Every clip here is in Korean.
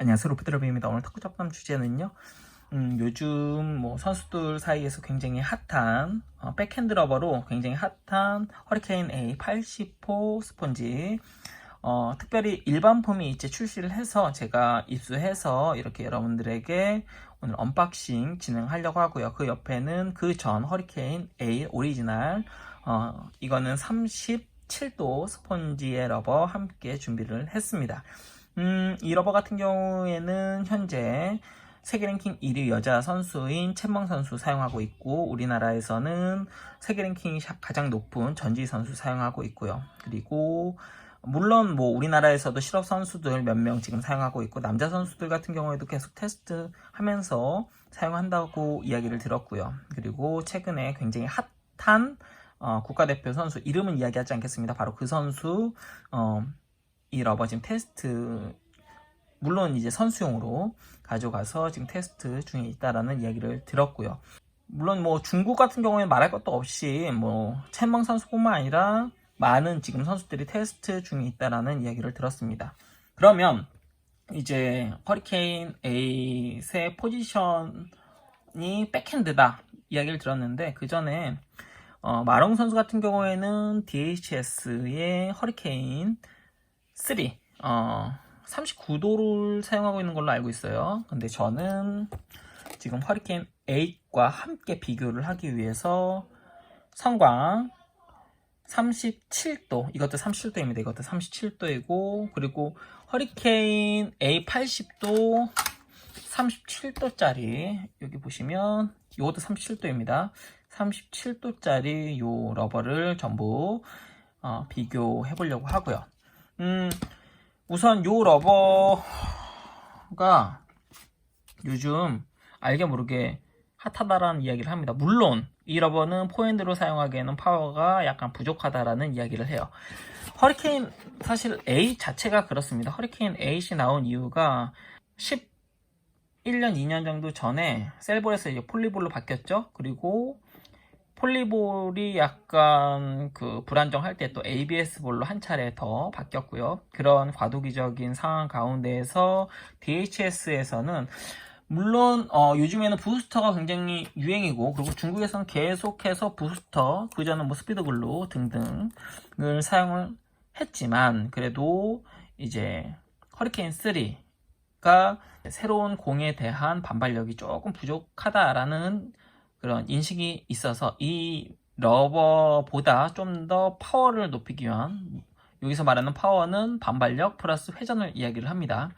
안녕하세요, 로프트러비입니다. 오늘 탁구 잡담 주제는요. 요즘 선수들 사이에서 굉장히 핫한 백핸드 러버로 굉장히 핫한 허리케인 A 80호 스펀지. 특별히 일반 폼이 이제 출시를 해서 제가 입수해서 이렇게 여러분들에게 오늘 언박싱 진행하려고 하고요. 그 옆에는 그 전 허리케인 A 오리지널, 이거는 37도 스펀지의 러버 함께 준비를 했습니다. 이 러버 같은 경우에는 현재 세계 랭킹 1위 여자 선수인 첸멍 선수 사용하고 있고, 우리나라에서는 세계 랭킹이 가장 높은 전지 선수 사용하고 있고요. 그리고 물론 우리나라에서도 실업 선수들 몇 명 지금 사용하고 있고, 남자 선수들 같은 경우에도 계속 테스트 하면서 사용한다고 이야기를 들었고요. 그리고 최근에 굉장히 핫한 국가대표 선수, 이름은 이야기하지 않겠습니다. 바로 그 선수, 이 러버 지금 테스트, 물론 이제 선수용으로 가져가서 지금 테스트 중에 있다라는 이야기를 들었고요. 물론 중국 같은 경우에는 말할 것도 없이 첸멍 선수뿐만 아니라 많은 지금 선수들이 테스트 중에 있다라는 이야기를 들었습니다. 그러면 이제 허리케인 A의 포지션이 백핸드다 이야기를 들었는데, 그 전에 마롱 선수 같은 경우에는 DHS의 허리케인 3 39도를 사용하고 있는 걸로 알고 있어요. 근데 저는 지금 허리케인 8과 함께 비교를 하기 위해서 성광 37도, 이것도 37도입니다. 이것도 37도이고, 그리고 허리케인 A 80도 37도짜리, 여기 보시면 이것도 37도입니다. 37도짜리 요 러버를 전부 비교해 보려고 하고요. 우선 요 러버가 요즘 알게 모르게 핫하다라는 이야기를 합니다. 물론 이 러버는 포핸드로 사용하기에는 파워가 약간 부족하다라는 이야기를 해요. 허리케인 사실 A 자체가 그렇습니다. 허리케인 8이 나온 이유가 11년, 2년 정도 전에 셀볼에서 이제 폴리볼로 바뀌었죠. 그리고 폴리볼이 약간 불안정할 때 또 ABS 볼로 한 차례 더 바뀌었고요. 그런 과도기적인 상황 가운데에서 DHS에서는 물론 요즘에는 부스터가 굉장히 유행이고, 그리고 중국에서는 계속해서 부스터, 그전은 스피드 글루 등등을 사용을 했지만, 그래도 이제 허리케인 3가 새로운 공에 대한 반발력이 조금 부족하다라는 그런 인식이 있어서 이 러버보다 좀 더 파워를 높이기 위한, 여기서 말하는 파워는 반발력 플러스 회전을 이야기를 합니다.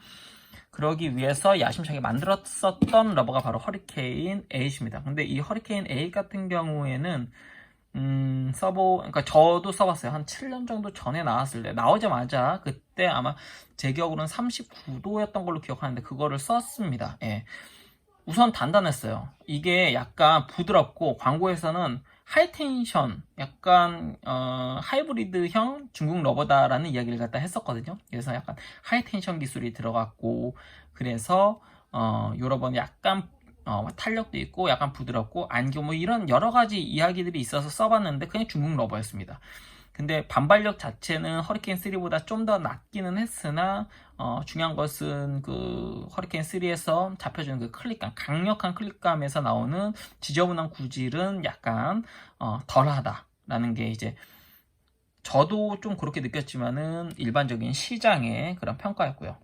그러기 위해서 야심차게 만들었었던 러버가 바로 허리케인 8입니다. 근데 이 허리케인 8 같은 경우에는 그러니까 저도 써봤어요. 한 7년 정도 전에 나왔을 때, 나오자마자 그때 아마 제 기억으로는 39도였던 걸로 기억하는데 그거를 썼습니다. 예. 우선 단단했어요. 이게 약간 부드럽고, 광고에서는 하이텐션, 약간 하이브리드형 중국 러버다라는 이야기를 갖다 했었거든요. 그래서 약간 하이텐션 기술이 들어갔고, 그래서 요 러버는 약간 탄력도 있고 약간 부드럽고 안겨 이런 여러 가지 이야기들이 있어서 써봤는데 그냥 중국 러버였습니다. 근데 반발력 자체는 허리케인 3보다 좀 더 낮기는 했으나 중요한 것은 그 허리케인 3에서 잡혀주는 그 클릭감, 강력한 클릭감에서 나오는 지저분한 구질은 약간 덜하다라는 게 이제 저도 좀 그렇게 느꼈지만은 일반적인 시장의 그런 평가였고요.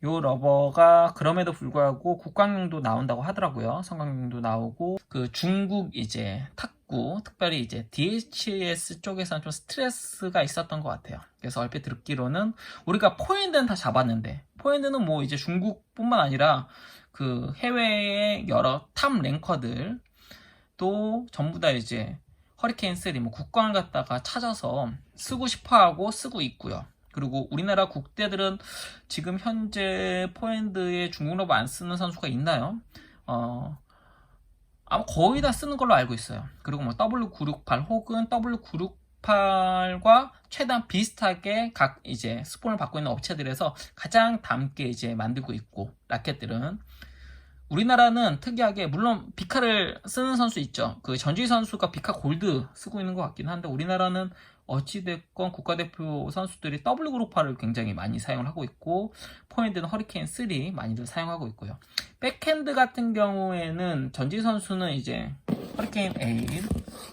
요 러버가 그럼에도 불구하고 국광용도 나온다고 하더라고요. 성광용도 나오고, 그 중국 이제 탁구, 특별히 이제 DHS 쪽에서는 좀 스트레스가 있었던 것 같아요. 그래서 얼핏 듣기로는 우리가 포핸드는 다 잡았는데, 포핸드는 이제 중국뿐만 아니라 그 해외의 여러 탑 랭커들 또 전부 다 이제 허리케인 3 국광을 갖다가 찾아서 쓰고 싶어하고 쓰고 있고요. 그리고 우리나라 국대들은 지금 현재 포핸드에 중국 러버 안 쓰는 선수가 있나요? 아마 거의 다 쓰는 걸로 알고 있어요. 그리고 W968 혹은 W968과 최대한 비슷하게 각 이제 스폰을 받고 있는 업체들에서 가장 담게 이제 만들고 있고, 라켓들은 우리나라는 특이하게 물론 비카를 쓰는 선수 있죠. 그 전주희 선수가 비카 골드 쓰고 있는 것 같긴 한데, 우리나라는 어찌됐건 국가대표 선수들이 더블 그룹화를 굉장히 많이 사용을 하고 있고, 포핸드는 허리케인 3 많이들 사용하고 있고요. 백핸드 같은 경우에는 전지 선수는 이제 허리케인 8,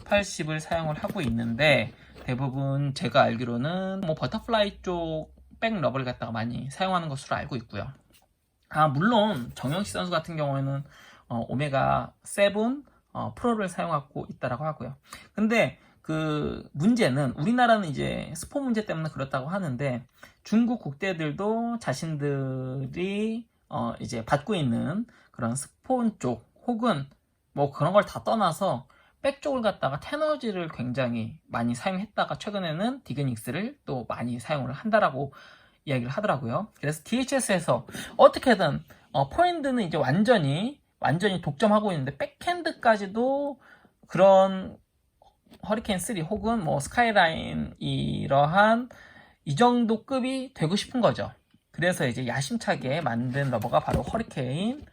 80을 사용을 하고 있는데, 대부분 제가 알기로는 뭐 버터플라이 쪽 백 러버를 갖다가 많이 사용하는 것으로 알고 있고요. 물론 정영식 선수 같은 경우에는 오메가 7 프로를 사용하고 있다라고 하고요. 근데 그 문제는, 우리나라는 이제 스폰 문제 때문에 그렇다고 하는데, 중국 국대들도 자신들이 이제 받고 있는 그런 스폰 쪽 혹은 뭐 그런 걸 다 떠나서 백 쪽을 갖다가 테너지를 굉장히 많이 사용했다가 최근에는 디그닉스를 또 많이 사용을 한다라고 이야기를 하더라고요. 그래서 DHS에서 어떻게든 포핸드는 이제 완전히 독점하고 있는데, 백핸드까지도 그런 허리케인 3 혹은 뭐 스카이라인 이러한 이 정도 급이 되고 싶은 거죠. 그래서 이제 야심차게 만든 러버가 바로 허리케인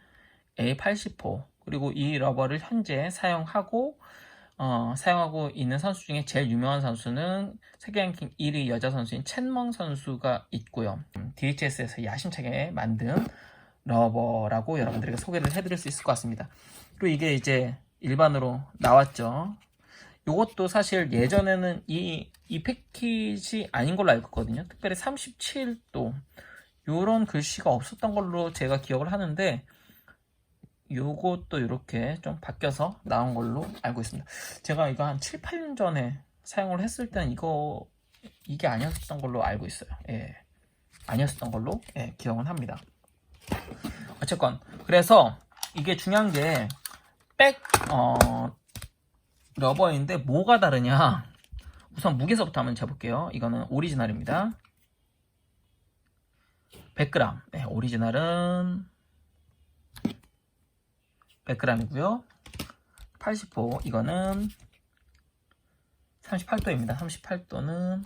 A80호, 그리고 이 러버를 현재 사용하고 있는 선수 중에 제일 유명한 선수는 세계 랭킹 1위 여자 선수인 첸멍 선수가 있고요. DHS에서 야심차게 만든 러버라고 여러분들에게 소개를 해드릴 수 있을 것 같습니다. 그리고 이게 이제 일반으로 나왔죠. 이것도 사실 예전에는 이 패키지 아닌 걸로 알고 있거든요. 특별히 37도 요런 글씨가 없었던 걸로 제가 기억을 하는데, 요것도 이렇게 좀 바뀌어서 나온 걸로 알고 있습니다. 제가 이거 한 7, 8년 전에 사용을 했을 때는 이게 아니었던 걸로 알고 있어요. 예. 아니었던 걸로 기억은 합니다. 어쨌건 그래서 이게 중요한 게 백 러버인데 뭐가 다르냐, 우선 무게서부터 한번 재볼게요. 이거는 오리지널입니다. 100g. 네, 오리지널은 100g이고요. 80호 이거는 38도입니다. 38도는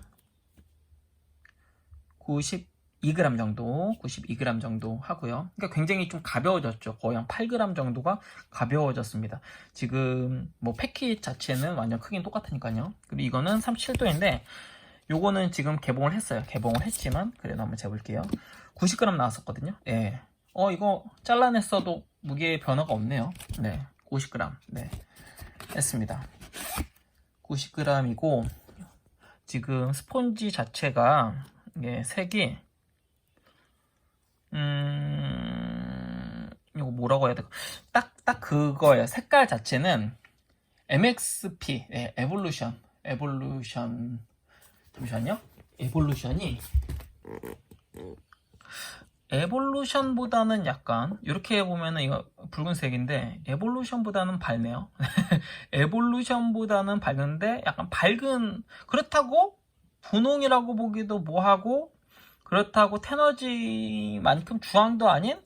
92g 정도 하고요. 그러니까 굉장히 좀 가벼워졌죠. 거의 한 8g 정도가 가벼워졌습니다. 지금 뭐 패키지 자체는 완전 크긴 똑같으니까요. 그리고 이거는 37도인데 요거는 지금 개봉을 했어요. 개봉을 했지만 그래도 한번 재볼게요. 90g 나왔었거든요. 예. 이거 잘라냈어도 무게 변화가 없네요. 네. 50g. 네. 했습니다. 90g이고 지금 스폰지 자체가 이게 색이 이거 뭐라고 해야 돼? 딱 그거예요. 색깔 자체는 MXP, 에볼루션. 잠시만요. 에볼루션보다는 약간 이렇게 보면은 이거 붉은색인데, 에볼루션보다는 밝네요. 에볼루션보다는 밝은데 약간 밝은, 그렇다고 분홍이라고 보기도 뭐하고, 그렇다고 테너지만큼 주황도 아닌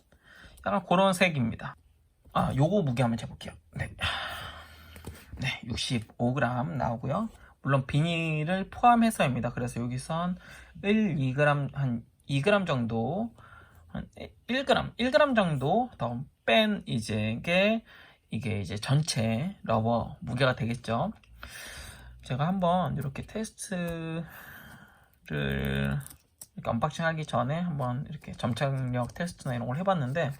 약간 그런 색입니다. 요거 무게 한번 재볼게요. 네, 65g 나오고요. 물론 비닐을 포함해서입니다. 그래서 여기선 2g, 한 2g 정도, 한 1g 정도 더 뺀 이게 이제 전체 러버 무게가 되겠죠. 제가 한번 이렇게 테스트를 이렇게 언박싱 하기 전에 한번 이렇게 점착력 테스트나 이런 걸 해봤는데,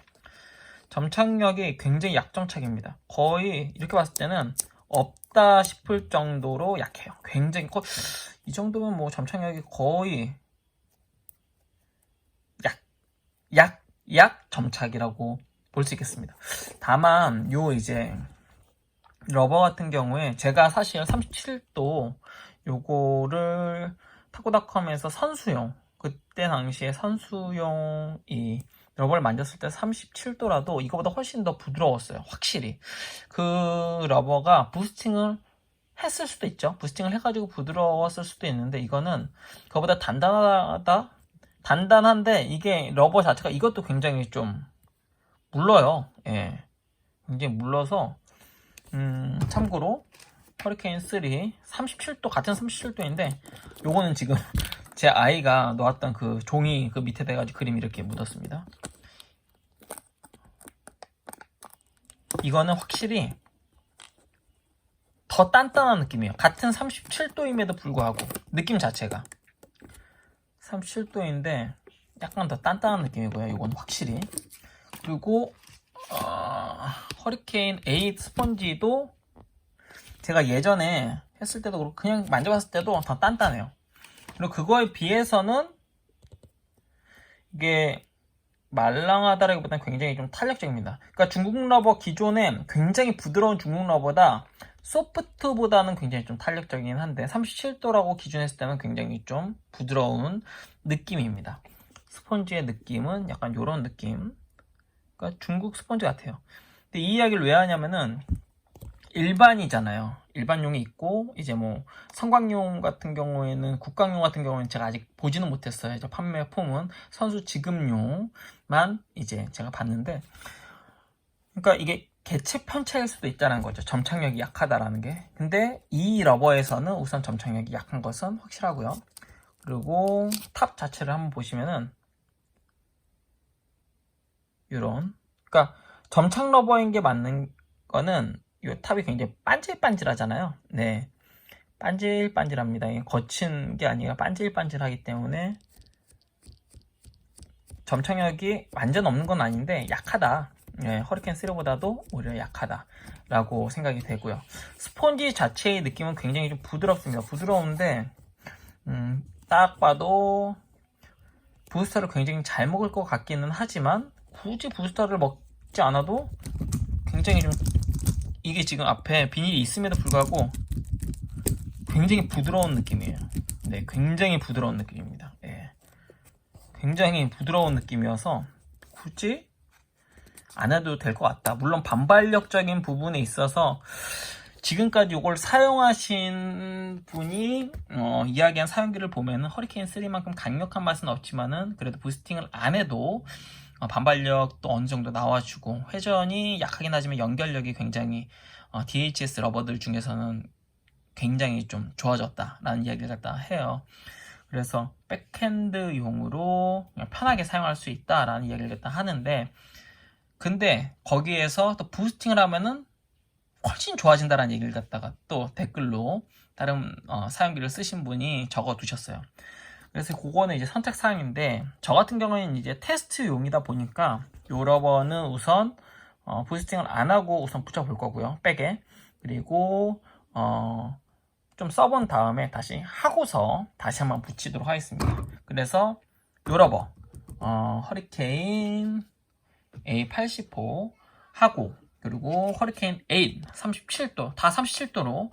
점착력이 굉장히 약점착입니다. 거의 이렇게 봤을 때는 없다 싶을 정도로 약해요. 굉장히 이 정도면 뭐 점착력이 거의 약 점착이라고 볼 수 있겠습니다. 다만 요 이제 러버 같은 경우에 제가 사실 37도 요거를 타코닷컴에서 선수용, 그때 당시에 선수용 이 러버를 만졌을 때 37도라도 이거보다 훨씬 더 부드러웠어요. 확실히 그 러버가 부스팅을 했을 수도 있죠. 부스팅을 해가지고 부드러웠을 수도 있는데, 이거는 그거보다 단단한데 이게 러버 자체가 이것도 굉장히 좀 물러요. 예, 굉장히 물러서 참고로 허리케인 3 37도, 같은 37도인데 요거는 지금 제 아이가 놓았던 그 종이 그 밑에 대가지고 그림이 이렇게 묻었습니다. 이거는 확실히 더 단단한 느낌이에요. 같은 37도임에도 불구하고 느낌 자체가 37도인데 약간 더 단단한 느낌이고요. 이건 확실히. 그리고 허리케인 8 스펀지도 제가 예전에 했을 때도 그렇고 그냥 만져봤을 때도 더 단단해요. 그리고 그거에 비해서는 이게 말랑하다라기보다는 굉장히 좀 탄력적입니다. 그러니까 중국 러버 기존에 굉장히 부드러운 중국 러버다 소프트보다는 굉장히 좀 탄력적이긴 한데 37도라고 기준했을 때는 굉장히 좀 부드러운 느낌입니다. 스펀지의 느낌은 약간 이런 느낌. 그러니까 중국 스펀지 같아요. 근데 이 이야기를 왜 하냐면은 일반이잖아요. 일반용이 있고 이제 뭐 성광용 같은 경우에는 국광용 같은 경우는 제가 아직 보지는 못했어요. 판매품은 선수 지급용만 이제 제가 봤는데, 그러니까 이게 개체 편차일 수도 있다는 거죠. 점착력이 약하다라는 게. 근데 이 러버에서는 우선 점착력이 약한 것은 확실하고요. 그리고 탑 자체를 한번 보시면은 이런, 그러니까 점착 러버인 게 맞는 거는 이 탑이 굉장히 반질반질하잖아요. 네, 반질반질합니다. 거친 게 아니라 반질반질하기 때문에 점착력이 완전 없는 건 아닌데 약하다. 네, 허리케인 3보다도 오히려 약하다라고 생각이 되고요. 스펀지 자체의 느낌은 굉장히 좀 부드럽습니다. 부드러운데 딱 봐도 부스터를 굉장히 잘 먹을 것 같기는 하지만 굳이 부스터를 먹지 않아도 굉장히 좀, 이게 지금 앞에 비닐이 있음에도 불구하고 굉장히 부드러운 느낌이에요. 네, 굉장히 부드러운 느낌입니다. 네, 굉장히 부드러운 느낌이어서 굳이 안 해도 될 것 같다. 물론 반발력적인 부분에 있어서 지금까지 이걸 사용하신 분이 이야기한 사용기를 보면은 허리케인 3만큼 강력한 맛은 없지만은 그래도 부스팅을 안 해도 반발력도 어느 정도 나와주고 회전이 약하긴 하지만 연결력이 굉장히 DHS 러버들 중에서는 굉장히 좀 좋아졌다라는 이야기를 갖다 해요. 그래서 백핸드용으로 그냥 편하게 사용할 수 있다라는 이야기를 갖다 하는데, 근데 거기에서 또 부스팅을 하면은 훨씬 좋아진다라는 얘기를 갖다가 또 댓글로 다른 사용기를 쓰신 분이 적어 두셨어요. 그래서 그거는 이제 선택 사항인데, 저 같은 경우에는 이제 테스트용이다 보니까 요 러버는 우선 부스팅을 안 하고 우선 붙여볼 거고요, 백에. 그리고 좀 써본 다음에 다시 하고서 다시 한번 붙이도록 하겠습니다. 그래서 요 러버 허리케인 A80호 하고, 그리고 허리케인 8 37도 다 37도로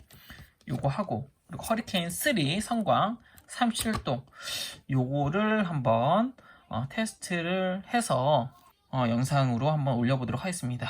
요거 하고, 그리고 허리케인 3 성광 37도 요거를 한번 테스트를 해서 영상으로 한번 올려보도록 하겠습니다.